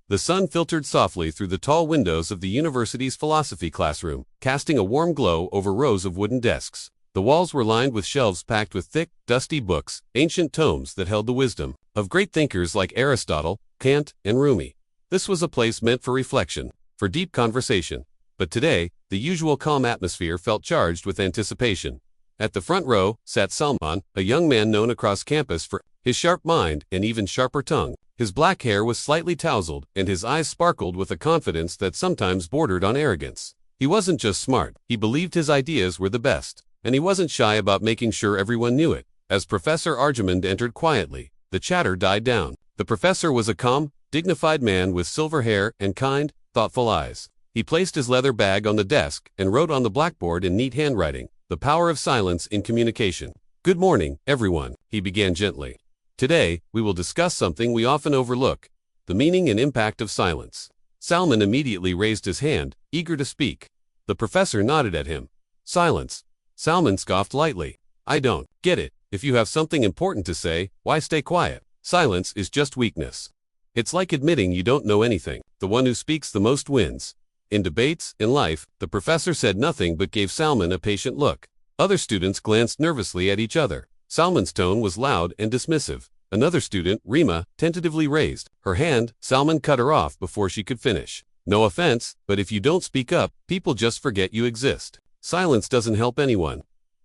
The sun filtered softly through the tall windows of the university's philosophy classroom, casting a warm glow over rows of wooden desks. The walls were lined with shelves packed with thick, dusty books, ancient tomes that held the wisdom of great thinkers like Aristotle, Kant, and Rumi. This was a place meant for reflection, for deep conversation. But today, the usual calm atmosphere felt charged with anticipation. At the front row sat Salman, a young man known across campus for his sharp mind and even sharper tongue. His black hair was slightly tousled, and his eyes sparkled with a confidence that sometimes bordered on arrogance. He wasn't just smart, he believed his ideas were the best, and he wasn't shy about making sure everyone knew it. As Professor Arjamand entered quietly, the chatter died down. The professor was a calm, dignified man with silver hair and kind, thoughtful eyes. He placed his leather bag on the desk and wrote on the blackboard in neat handwriting, "The power of silence in communication." "Good morning, everyone," he began gently. "Today, we will discuss something we often overlook, the meaning and impact of silence." Salman immediately raised his hand, eager to speak. The professor nodded at him. "Silence." Salman scoffed lightly. "I don't get it. If you have something important to say, why stay quiet? Silence is just weakness. It's like admitting you don't know anything. The one who speaks the most wins." In debates, in life, the professor said nothing but gave Salman a patient look. Other students glanced nervously at each other. Salman's tone was loud and dismissive. Another student, Rima, tentatively raised her hand. Salman cut her off before she could finish. "No offense, but if you don't speak up, people just forget you exist. Silence doesn't help anyone."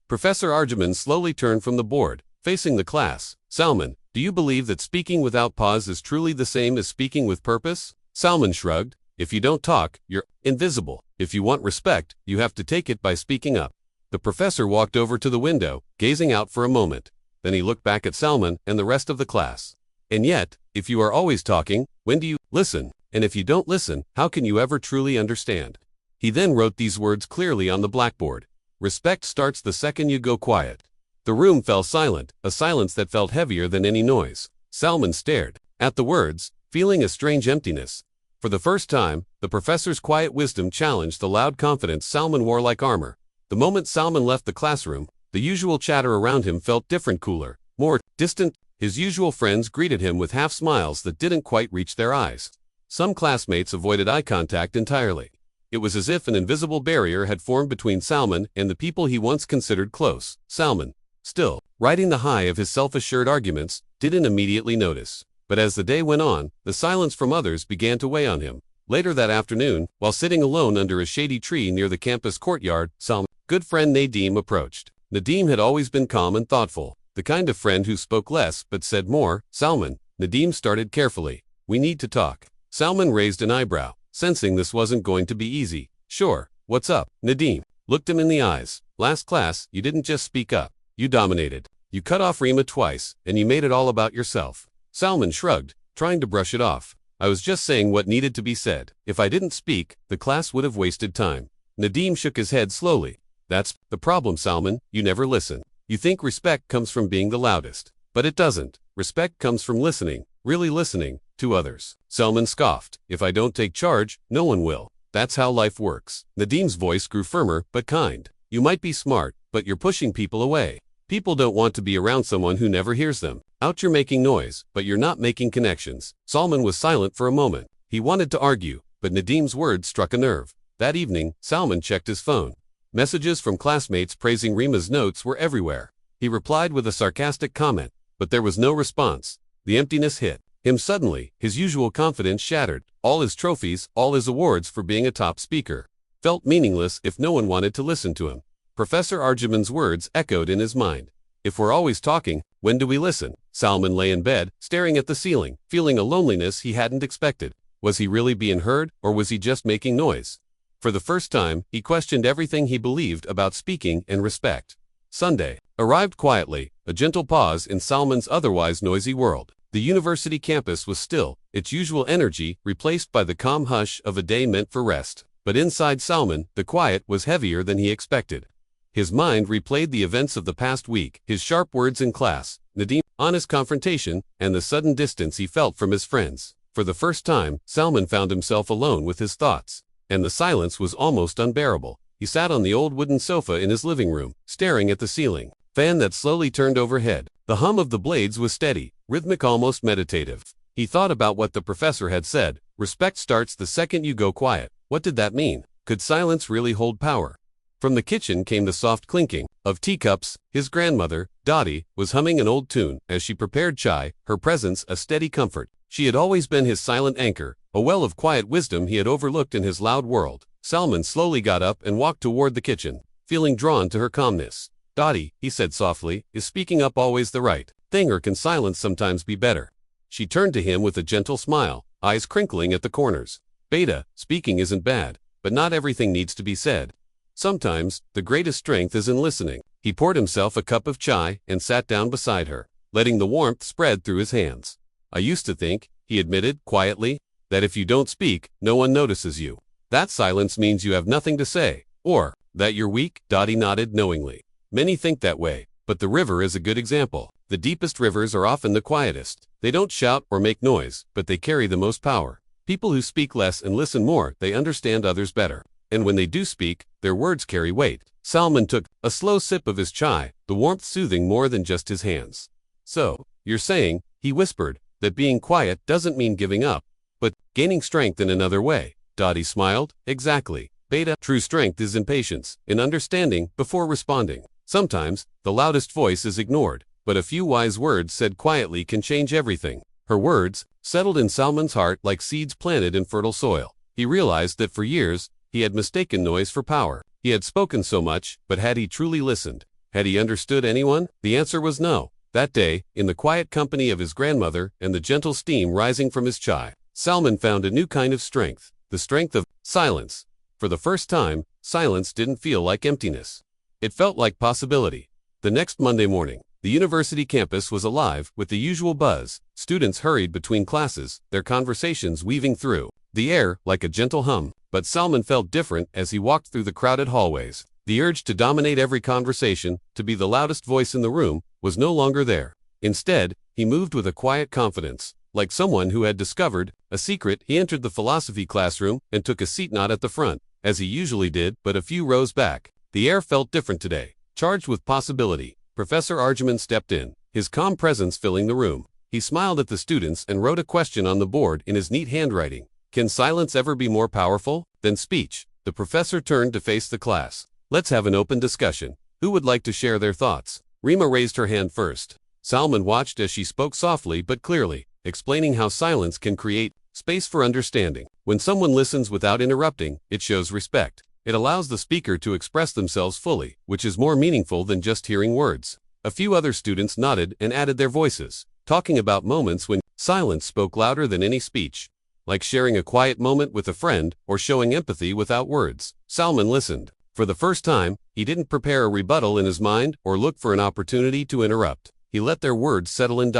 Professor Arjamand slowly turned from the board, facing the class. "Salman, do you believe that speaking without pause is truly the same as speaking with purpose?" Salman shrugged. "If you don't talk, you're invisible. If you want respect, you have to take it by speaking up." The professor walked over to the window, gazing out for a moment. Then he looked back at Salman and the rest of the class. "And yet, if you are always talking, when do you listen? And if you don't listen, how can you ever truly understand?" He then wrote these words clearly on the blackboard. "Respect starts the second you go quiet." The room fell silent, a silence that felt heavier than any noise. Salman stared at the words, feeling a strange emptiness. For the first time, the professor's quiet wisdom challenged the loud confidence Salman wore like armor. The moment Salman left the classroom, the usual chatter around him felt different, cooler, more distant. His usual friends greeted him with half smiles that didn't quite reach their eyes. Some classmates avoided eye contact entirely. It was as if an invisible barrier had formed between Salman and the people he once considered close. Salman, still riding the high of his self-assured arguments, didn't immediately notice. But as the day went on, the silence from others began to weigh on him. Later that afternoon, while sitting alone under a shady tree near the campus courtyard, Salman's good friend Nadim approached. Nadim had always been calm and thoughtful, the kind of friend who spoke less but said more. "Salman," Nadim started carefully, "we need to talk." Salman raised an eyebrow, sensing this wasn't going to be easy. "Sure, what's up?" Nadim looked him in the eyes. "Last class, you didn't just speak up. You dominated. You cut off Rima twice, and you made it all about yourself." Salman shrugged, trying to brush it off. "I was just saying what needed to be said. If I didn't speak, the class would have wasted time." Nadim shook his head slowly. "That's the problem, Salman. You never listen. You think respect comes from being the loudest. But it doesn't. Respect comes from listening, really listening, to others." Salman scoffed. "If I don't take charge, no one will. That's how life works." Nadim's voice grew firmer but kind. "You might be smart, but you're pushing people away. People don't want to be around someone who never hears them. Out you're making noise, but you're not making connections." Salman was silent for a moment. He wanted to argue, but Nadim's words struck a nerve. That evening, Salman checked his phone. Messages from classmates praising Rima's notes were everywhere. He replied with a sarcastic comment, but there was no response. The emptiness hit him suddenly. His usual confidence shattered. All his trophies, all his awards for being a top speaker, felt meaningless if no one wanted to listen to him. Professor Arjamand's words echoed in his mind. "If we're always talking, when do we listen?" Salman lay in bed, staring at the ceiling, feeling a loneliness he hadn't expected. Was he really being heard, or was he just making noise? For the first time, he questioned everything he believed about speaking and respect. Sunday arrived quietly, a gentle pause in Salman's otherwise noisy world. The university campus was still, its usual energy replaced by the calm hush of a day meant for rest. But inside Salman, the quiet was heavier than he expected. His mind replayed the events of the past week, his sharp words in class, Nadim's honest confrontation, and the sudden distance he felt from his friends. For the first time, Salman found himself alone with his thoughts, and the silence was almost unbearable. He sat on the old wooden sofa in his living room, staring at the ceiling fan that slowly turned overhead. The hum of the blades was steady, rhythmic, almost meditative. He thought about what the professor had said. Respect starts the second you go quiet. What did that mean? Could silence really hold power? From the kitchen came the soft clinking of teacups. His grandmother, Dottie, was humming an old tune as she prepared chai, her presence a steady comfort. She had always been his silent anchor, a well of quiet wisdom he had overlooked in his loud world. Salman slowly got up and walked toward the kitchen, feeling drawn to her calmness. Dottie, he said softly, is speaking up always the right thing, or can silence sometimes be better? She turned to him with a gentle smile, eyes crinkling at the corners. Beta, speaking isn't bad, but not everything needs to be said. Sometimes, the greatest strength is in listening. He poured himself a cup of chai and sat down beside her, letting the warmth spread through his hands. I used to think, he admitted quietly, that if you don't speak, no one notices you. That silence means you have nothing to say, or that you're weak. Dottie nodded knowingly. Many think that way, but the river is a good example. The deepest rivers are often the quietest. They don't shout or make noise, but they carry the most power. People who speak less and listen more, they understand others better. And when they do speak, their words carry weight. Salman took a slow sip of his chai, the warmth soothing more than just his hands. So, you're saying, he whispered, that being quiet doesn't mean giving up, but gaining strength in another way. Dottie smiled. Exactly. Beta, true strength is in patience, in understanding before responding. Sometimes, the loudest voice is ignored, but a few wise words said quietly can change everything. Her words settled in Salman's heart like seeds planted in fertile soil. He realized that for years, he had mistaken noise for power. He had spoken so much, but had he truly listened? Had he understood anyone? The answer was no. That day, in the quiet company of his grandmother and the gentle steam rising from his chai, Salman found a new kind of strength, the strength of silence. For the first time, silence didn't feel like emptiness. It felt like possibility. The next Monday morning, the university campus was alive with the usual buzz. Students hurried between classes, their conversations weaving through the air like a gentle hum. But Salman felt different as he walked through the crowded hallways. The urge to dominate every conversation, to be the loudest voice in the room, was no longer there. Instead, he moved with a quiet confidence, like someone who had discovered a secret. He entered the philosophy classroom and took a seat not at the front, as he usually did, but a few rows back. The air felt different today, charged with possibility. Professor Arjuman stepped in, his calm presence filling the room. He smiled at the students and wrote a question on the board in his neat handwriting. Can silence ever be more powerful than speech? The professor turned to face the class. Let's have an open discussion. Who would like to share their thoughts? Rima raised her hand first. Salman watched as she spoke softly but clearly, explaining how silence can create space for understanding. When someone listens without interrupting, it shows respect. It allows the speaker to express themselves fully, which is more meaningful than just hearing words. A few other students nodded and added their voices, talking about moments when silence spoke louder than any speech, like sharing a quiet moment with a friend or showing empathy without words. Salman listened. For the first time, he didn't prepare a rebuttal in his mind or look for an opportunity to interrupt. He let their words settle in.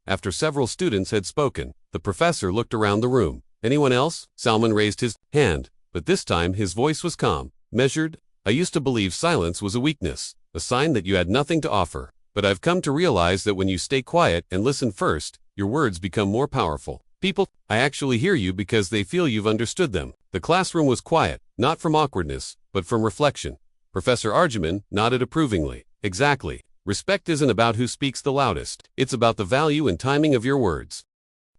After several students had spoken, the professor looked around the room. Anyone else? Salman raised his hand, but this time his voice was calm, measured. I used to believe silence was a weakness, a sign that you had nothing to offer. But I've come to realize that when you stay quiet and listen first, your words become more powerful. People, I actually hear you because they feel you've understood them. The classroom was quiet, not from awkwardness, but from reflection. Professor Arjuman nodded approvingly. Exactly. Respect isn't about who speaks the loudest. It's about the value and timing of your words.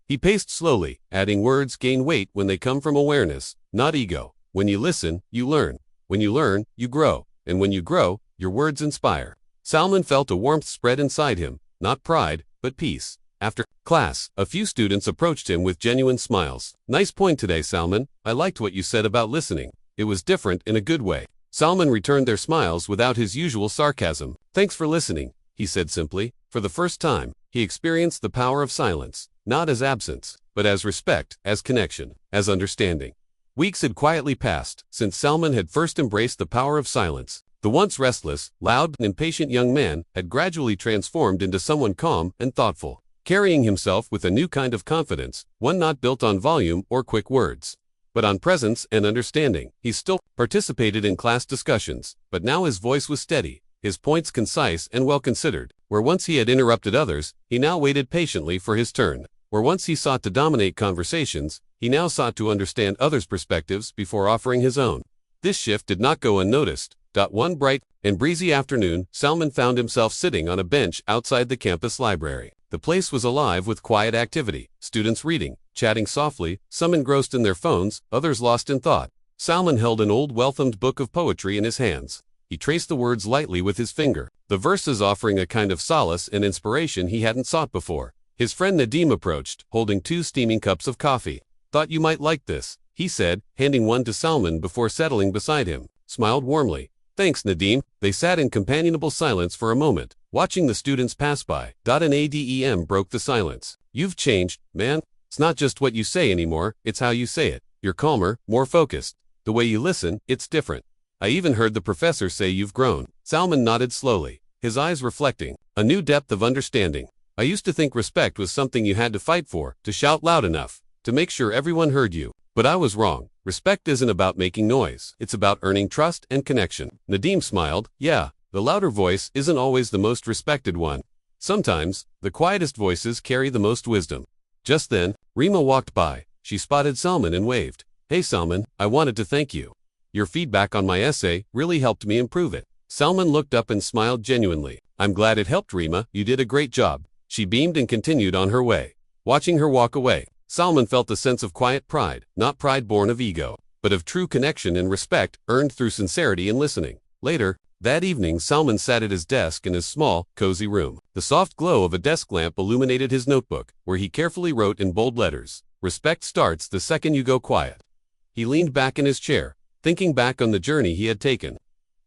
He paced slowly, adding words gain weight when they come from awareness, not ego. When you listen, you learn. When you learn, you grow. And when you grow, your words inspire. Salman felt a warmth spread inside him, not pride, but peace. After class, a few students approached him with genuine smiles. Nice point today, Salman. I liked what you said about listening. It was different in a good way. Salman returned their smiles without his usual sarcasm. Thanks for listening, he said simply. For the first time, he experienced the power of silence, not as absence, but as respect, as connection, as understanding. Weeks had quietly passed since Salman had first embraced the power of silence. The once restless, loud, and impatient young man had gradually transformed into someone calm and thoughtful, carrying himself with a new kind of confidence, one not built on volume or quick words, but on presence and understanding. He still participated in class discussions, but now his voice was steady, his points concise and well-considered. Where once he had interrupted others, he now waited patiently for his turn. Where once he sought to dominate conversations, he now sought to understand others' perspectives before offering his own. This shift did not go unnoticed. One bright and breezy afternoon, Salman found himself sitting on a bench outside the campus library. The place was alive with quiet activity, students reading, chatting softly, some engrossed in their phones, others lost in thought. Salman held an old well-thumbed book of poetry in his hands. He traced the words lightly with his finger, the verses offering a kind of solace and inspiration he hadn't sought before. His friend Nadim approached, holding 2 steaming cups of coffee. "Thought you might like this," he said, handing one to Salman before settling beside him. Smiled warmly. "Thanks, Nadim." They sat in companionable silence for a moment, watching the students pass by. An ADEM broke the silence. "You've changed, man. It's not just what you say anymore, it's how you say it. You're calmer, more focused. The way you listen, it's different. I even heard the professor say you've grown." Salman nodded slowly, his eyes reflecting a new depth of understanding. "I used to think respect was something you had to fight for, to shout loud enough, to make sure everyone heard you. But I was wrong. Respect isn't about making noise. It's about earning trust and connection." Nadim smiled. "Yeah, the louder voice isn't always the most respected one. Sometimes, the quietest voices carry the most wisdom." Just then, Rima walked by. She spotted Salman and waved. "Hey Salman, I wanted to thank you. Your feedback on my essay really helped me improve it." Salman looked up and smiled genuinely. "I'm glad it helped, Rima. You did a great job." She beamed and continued on her way. Watching her walk away, Salman felt a sense of quiet pride, not pride born of ego, but of true connection and respect earned through sincerity and listening. Later, that evening, Salman sat at his desk in his small, cozy room. The soft glow of a desk lamp illuminated his notebook, where he carefully wrote in bold letters, "Respect starts the second you go quiet." He leaned back in his chair, thinking back on the journey he had taken.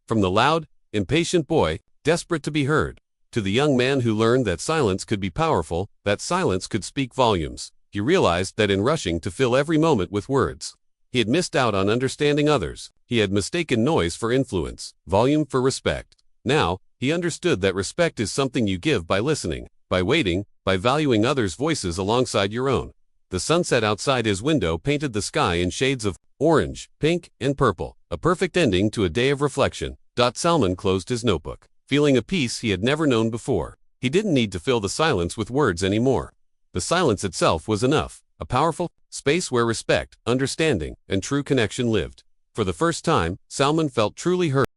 From the loud, impatient boy, desperate to be heard, to the young man who learned that silence could be powerful, that silence could speak volumes. He realized that in rushing to fill every moment with words, he had missed out on understanding others. He had mistaken noise for influence, volume for respect. Now, he understood that respect is something you give by listening, by waiting, by valuing others' voices alongside your own. The sunset outside his window painted the sky in shades of orange, pink, and purple, a perfect ending to a day of reflection. Salman closed his notebook, feeling a peace he had never known before. He didn't need to fill the silence with words anymore. The silence itself was enough, a powerful space where respect, understanding, and true connection lived. For the first time, Salman felt truly heard.